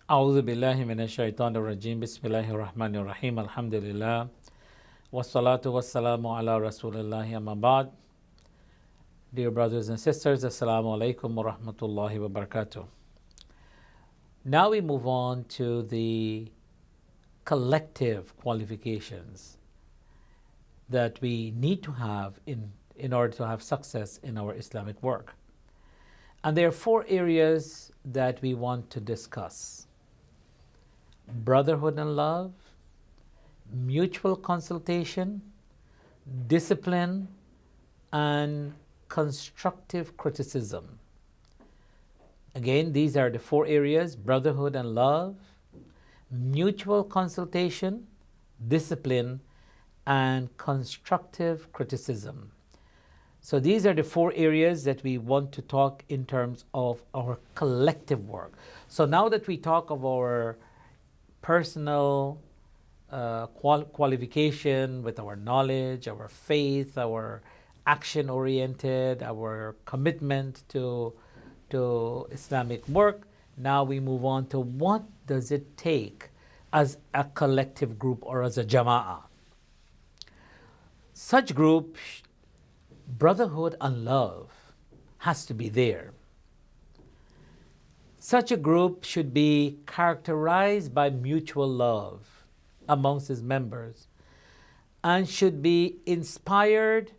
أعوذ بالله من الشيطان الرجيم بسم الله الرحمن الرحيم الحمد لله والصلاة والسلام على رسول الله أما بعد. Dear brothers and sisters, Assalamu alaikum wa rahmatullahi wa barakatuh. Now we move on to the collective qualifications that we need to have in order to have success in our Islamic work. And there are 4 areas that we want to discuss: brotherhood and love, mutual consultation, discipline, and constructive criticism. Again, these are the 4 areas: brotherhood and love, mutual consultation, discipline, and constructive criticism. So these are the 4 areas that we want to talk in terms of our collective work. So now that we talk of our personal qualification with our knowledge, our faith, our action-oriented, our commitment to Islamic work, now we move on to what does it take as a collective group or as a jama'ah. Such group, brotherhood and love has to be there. Such a group should be characterized by mutual love amongst its members and should be inspired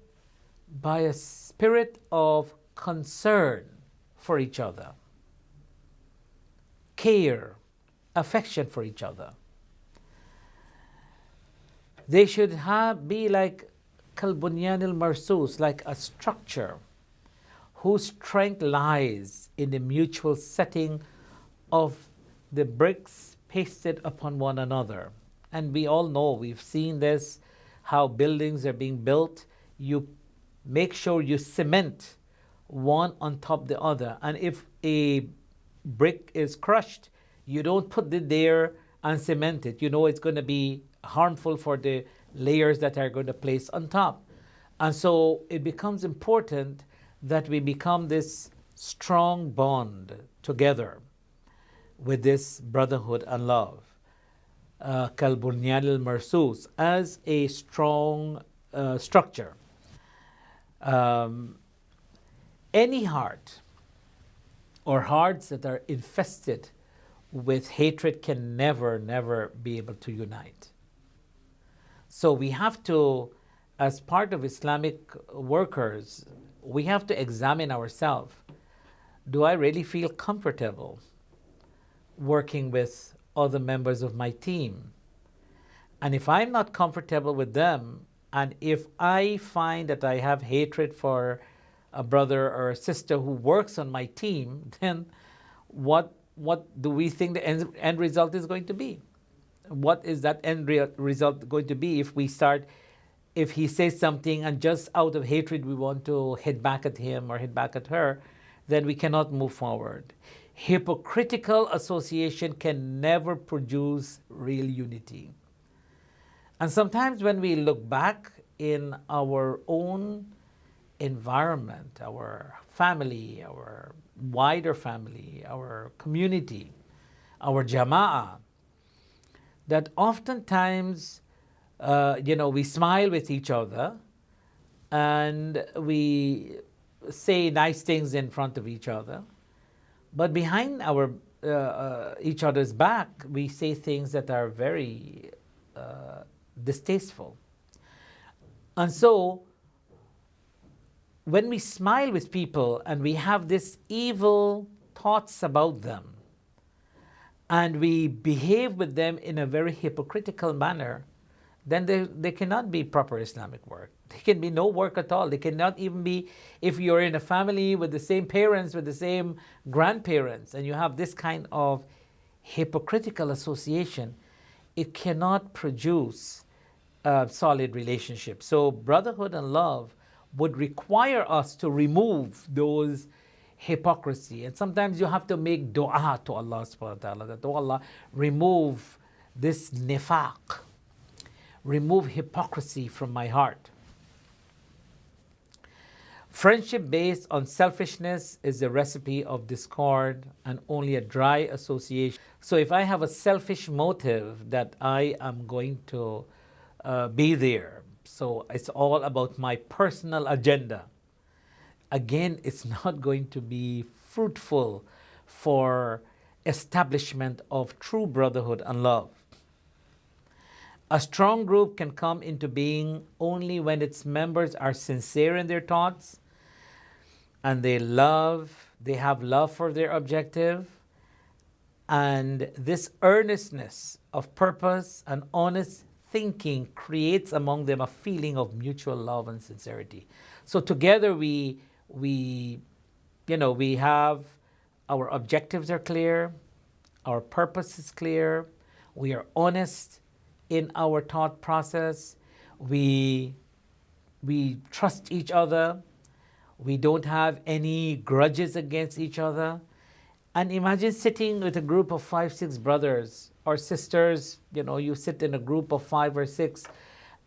by a spirit of concern for each other, care, affection for each other. They should be like kalbunyan al-marsus, like a structure whose strength lies in the mutual setting of the bricks pasted upon one another. And we all know, we've seen this, how buildings are being built. You make sure you cement one on top of the other. And if a brick is crushed, you don't put it there and cement it. You know it's going to be harmful for the layers that are going to place on top. And so it becomes important that we become this strong bond together with this brotherhood and love. Kalbunyan al-marsus, as a strong structure. Any heart or hearts that are infested with hatred can never be able to unite. So we have to, as part of Islamic workers, we have to examine ourselves. Do I really feel comfortable working with other members of my team? And if I'm not comfortable with them, and if I find that I have hatred for a brother or a sister who works on my team, then what do we think the end result is going to be? What is that end result going to be if he says something and just out of hatred we want to hit back at him or hit back at her? Then we cannot move forward. Hypocritical association can never produce real unity. And sometimes when we look back in our own environment, our family, our wider family, our community, our jama'ah, that oftentimes we smile with each other and we say nice things in front of each other, but behind our each other's back, we say things that are very distasteful. And so, when we smile with people and we have this evil thoughts about them, and we behave with them in a very hypocritical manner, then they cannot be proper Islamic work. There can be no work at all. They cannot even be, if you're in a family with the same parents, with the same grandparents, and you have this kind of hypocritical association, it cannot produce a solid relationship. So brotherhood and love would require us to remove those hypocrisy. And sometimes you have to make dua to Allah subhanahu wa ta'ala, that, oh Allah, remove this nifaq, remove hypocrisy from my heart. Friendship based on selfishness is a recipe of discord and only a dry association. So if I have a selfish motive that I am going to be there, so it's all about my personal agenda, again, it's not going to be fruitful for establishment of true brotherhood and love. A strong group can come into being only when its members are sincere in their thoughts and they have love for their objective, and this earnestness of purpose and honest thinking creates among them a feeling of mutual love and sincerity. So together we have, our objectives are clear, our purpose is clear, we are honest in our thought process, we trust each other, we don't have any grudges against each other. And imagine sitting with a group of 5, 6 brothers or sisters, you sit in a group of 5 or 6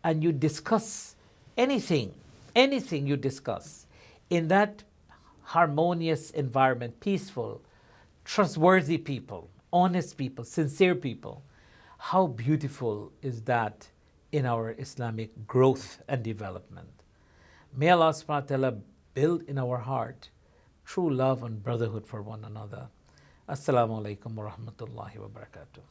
and you discuss anything you discuss in that harmonious environment, peaceful, trustworthy people, honest people, sincere people. How beautiful is that in our Islamic growth and development. May Allah subhanahu wa ta'ala build in our heart true love and brotherhood for one another. Assalamu alaikum wa rahmatullahi wa barakatuh.